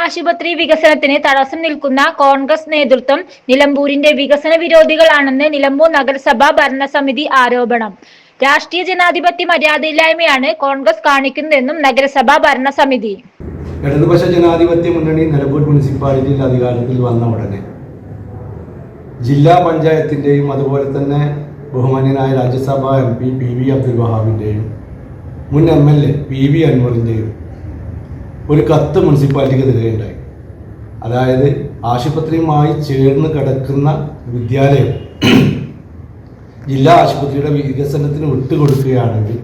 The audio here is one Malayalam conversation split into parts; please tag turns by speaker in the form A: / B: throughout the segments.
A: ആശുപത്രി വികസനത്തിന് തടസ്സം നിൽക്കുന്ന കോൺഗ്രസ് നേതൃത്വം നിലമ്പൂരിന്റെ വികസന വിരോധികളാണെന്ന് നിലമ്പൂർ നഗരസഭ ഭരണസമിതി ആരോപണം. രാഷ്ട്രീയ ജനാധിപത്യ മര്യാദയില്ലായ്മയാണ് കോൺഗ്രസ് കാണിക്കുന്നതെന്നും നഗരസഭാ ഭരണസമിതി.
B: ഇടതുപക്ഷ ജനാധിപത്യ മുന്നണി നിലമ്പൂർ മുനിസിപ്പാലിറ്റിയിൽ അധികാരത്തിൽ വന്ന ഉടനെ ജില്ലാ പഞ്ചായത്തിന്റെയും അതുപോലെ തന്നെ ബഹുമാന്യനായ രാജ്യസഭാ MP PV അബ്ദുൽ വഹാബിന്റെയും മുൻ MLA PV അൻവറിന്റെയും ഒരു കത്ത് മുനിസിപ്പാലിറ്റിക്കെതിരെ ഉണ്ടായി. അതായത് ആശുപത്രിയുമായി ചേർന്ന് കിടക്കുന്ന വിദ്യാലയം ജില്ലാ ആശുപത്രിയുടെ വികസനത്തിന് വിട്ടുകൊടുക്കുകയാണെങ്കിൽ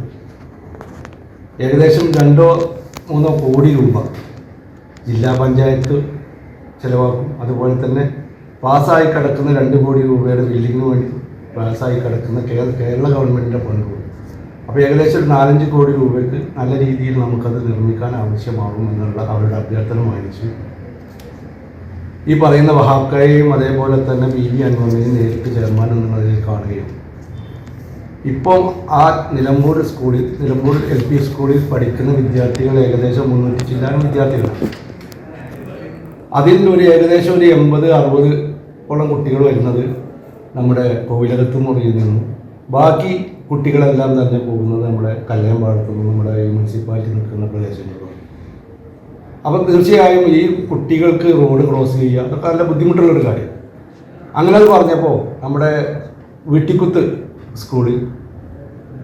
B: ഏകദേശം 2-3 കോടി രൂപ ജില്ലാ പഞ്ചായത്ത് ചിലവാക്കും. അതുപോലെ തന്നെ പാസ്സായി കിടക്കുന്ന 2 കോടി രൂപയുടെ ബിൽഡിങ്ങിന് വേണ്ടി പാസ്സായി കിടക്കുന്ന കേരള ഗവൺമെൻറ്റിൻ്റെ ഫണ്ട് കൊടുക്കും. അപ്പോൾ ഏകദേശം ഒരു 4-5 കോടി രൂപയ്ക്ക് നല്ല രീതിയിൽ നമുക്കത് നിർമ്മിക്കാൻ ആവശ്യമാകും എന്നുള്ള അവരുടെ അഭ്യർത്ഥന മാനിച്ച് ഈ പറയുന്ന വഹാബ്ക്കായെയും അതേപോലെ തന്നെ PV അൻവറിനെയും നേരിട്ട് ചെയർമാൻ എന്നുള്ളതിൽ കാണുകയും ഇപ്പോൾ ആ നിലമ്പൂർ LP സ്കൂളിൽ പഠിക്കുന്ന വിദ്യാർത്ഥികൾ ഏകദേശം 300 ചില്ലാനം വിദ്യാർത്ഥികളാണ്. അതിൽ ഏകദേശം ഒരു 80-60 കുട്ടികൾ വരുന്നത് നമ്മുടെ കോവിലകത്ത് മുറിയിൽ നിന്നും, ബാക്കി കുട്ടികളെല്ലാം തന്നെ പോകുന്നത് നമ്മുടെ കല്യാൺപാടത്തു നിന്നും നമ്മുടെ ഈ മുനിസിപ്പാലിറ്റി നിൽക്കുന്ന പ്രദേശങ്ങളിലും. അപ്പം തീർച്ചയായും ഈ കുട്ടികൾക്ക് റോഡ് ക്രോസ് ചെയ്യുക അതൊക്കെ നല്ല ബുദ്ധിമുട്ടുള്ളൊരു കാര്യം. അങ്ങനെ അത് പറഞ്ഞപ്പോൾ നമ്മുടെ വീട്ടിക്കുത്ത് സ്കൂളിൽ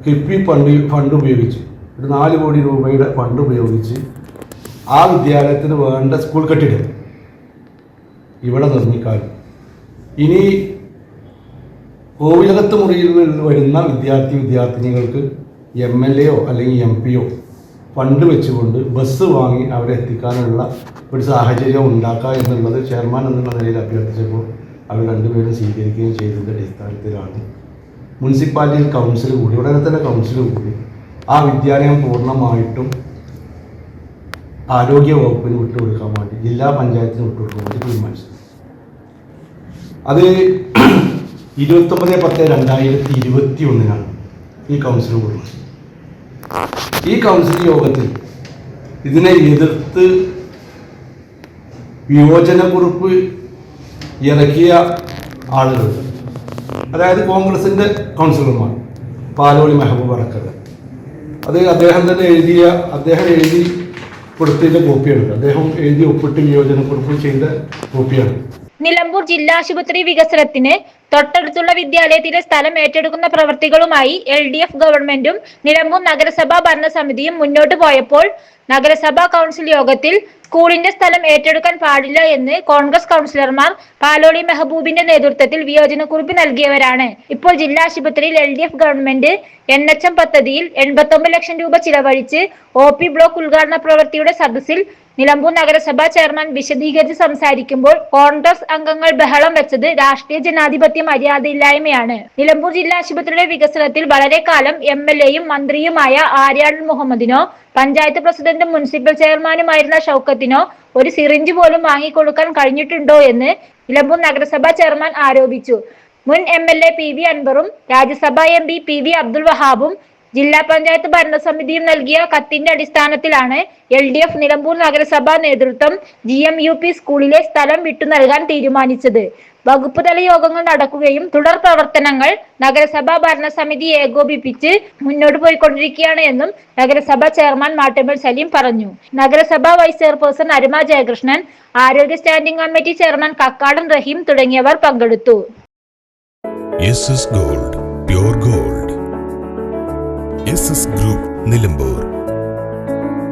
B: കിഫ്ബി ഫണ്ട് ഉപയോഗിച്ച് ഒരു 4 കോടി രൂപയുടെ ഫണ്ട് ഉപയോഗിച്ച് ആ വിദ്യാലയത്തിന് വേണ്ട സ്കൂൾ കെട്ടിടം ഇവിടെ നിർമ്മിക്കാനും ഇനി കോവിലകത്ത് മുറിയിൽ വരുന്ന വിദ്യാർത്ഥിനികൾക്ക് MLA അല്ലെങ്കിൽ MP ഫണ്ട് വെച്ചുകൊണ്ട് ബസ് വാങ്ങി അവരെ എത്തിക്കാനുള്ള ഒരു സാഹചര്യം ഉണ്ടാക്കുക എന്നുള്ളത് ചെയർമാൻ എന്നുള്ള നിലയിൽ അഭ്യർത്ഥിച്ചപ്പോൾ അവർ രണ്ടുപേരും സ്വീകരിക്കുകയും ചെയ്തതിൻ്റെ അടിസ്ഥാനത്തിലാണ് മുനിസിപ്പാലിറ്റി കൗൺസിൽ കൂടി ഉടനെ തന്നെ കൗൺസിൽ കൂടി ആ വിദ്യാലയം പൂർണ്ണമായിട്ടും ആരോഗ്യ വകുപ്പിന് വിട്ടുകൊടുക്കാൻ വേണ്ടി ജില്ലാ പഞ്ചായത്തിന് വിട്ടുകൊടുക്കാൻ വേണ്ടി തീരുമാനിച്ചത്. അത് 29/10/2021 ഈ കൗൺസിൽ കൂടുന്നത്. ഈ കൗൺസിൽ യോഗത്തിൽ ഇതിനെ എതിർത്ത് വിയോജനക്കുറിപ്പ് ഇറക്കിയ ആളുകളുണ്ട്. അതായത് കോൺഗ്രസിൻ്റെ കൗൺസിലർമാർ പാലോളി മെഹബൂബ് അടക്കത്. അത് അദ്ദേഹം എഴുതി കൊടുത്തതിൻ്റെ കോപ്പിയാണ്. അദ്ദേഹം എഴുതി ഒപ്പിട്ട് വിയോജനക്കുറിപ്പ് ചെയ്ത കോപ്പിയാണ്.
A: നിലമ്പൂർ ജില്ലാ ആശുപത്രി വികസനത്തിന് തൊട്ടടുത്തുള്ള വിദ്യാലയത്തിലെ സ്ഥലം ഏറ്റെടുക്കുന്ന പ്രവൃത്തികളുമായി LDF ഗവൺമെന്റും നിലമ്പൂർ നഗരസഭാ ഭരണസമിതിയും മുന്നോട്ട് പോയപ്പോൾ നഗരസഭാ കൗൺസിൽ യോഗത്തിൽ സ്കൂളിന്റെ സ്ഥലം ഏറ്റെടുക്കാൻ പാടില്ല എന്ന് കോൺഗ്രസ് കൗൺസിലർമാർ പാലോളി മെഹബൂബിന്റെ നേതൃത്വത്തിൽ വിയോജനക്കുറിപ്പ് നൽകിയവരാണ്. ഇപ്പോൾ ജില്ലാ ആശുപത്രിയിൽ LDF ഗവൺമെന്റ് NHM പദ്ധതിയിൽ 89 ലക്ഷം രൂപ ചിലവഴിച്ച് OP ബ്ലോക്ക് ഉദ്ഘാടന പ്രവൃത്തിയുടെ സദസ്സിൽ നിലമ്പൂർ നഗരസഭാ ചെയർമാൻ വിശദീകരിച്ച് സംസാരിക്കുമ്പോൾ കോൺഗ്രസ് അംഗങ്ങൾ ബഹളം വെച്ചത് രാഷ്ട്രീയ ജനാധിപത്യ മര്യാദയില്ലായ്മയാണ്. നിലമ്പൂർ ജില്ലാ ആശുപത്രിയുടെ വികസനത്തിൽ വളരെ കാലം MLA-യും മന്ത്രിയുമായ ആര്യാടൻ മുഹമ്മദിനോ പഞ്ചായത്ത് പ്രസിഡന്റും മുനിസിപ്പൽ ചെയർമാനുമായിരുന്ന ഷൗക്കത്തിനോ ഒരു സിറിഞ്ച് പോലും വാങ്ങിക്കൊടുക്കാൻ കഴിഞ്ഞിട്ടുണ്ടോ എന്ന് നിലമ്പൂർ നഗരസഭാ ചെയർമാൻ ആരോപിച്ചു. മുൻ MLA PV അൻവറും രാജ്യസഭാ MP PV അബ്ദുൽ വഹാബും ജില്ലാ പഞ്ചായത്ത് ഭരണസമിതിയും നൽകിയ കത്തിന്റെ അടിസ്ഥാനത്തിലാണ് LDF നിലമ്പൂർ നഗരസഭാ നേതൃത്വം GMUP സ്കൂളിലെ സ്ഥലം വിട്ടു നൽകാൻ തീരുമാനിച്ചത്. വകുപ്പ് തല യോഗങ്ങൾ നടക്കുകയും തുടർ പ്രവർത്തനങ്ങൾ നഗരസഭാ ഭരണസമിതി ഏകോപിപ്പിച്ച് മുന്നോട്ട് പോയിക്കൊണ്ടിരിക്കുകയാണ് എന്നും നഗരസഭാ ചെയർമാൻ മാട്ടമ്പൽ സലീം പറഞ്ഞു. നഗരസഭാ വൈസ് ചെയർപേഴ്സൺ അരുമ ജയകൃഷ്ണൻ, ആരോഗ്യ സ്റ്റാൻഡിംഗ് കമ്മിറ്റി ചെയർമാൻ കക്കാടൻ റഹീം തുടങ്ങിയവർ പങ്കെടുത്തു.
C: SS Gold, Pure Gold. SS Group, Nilambur.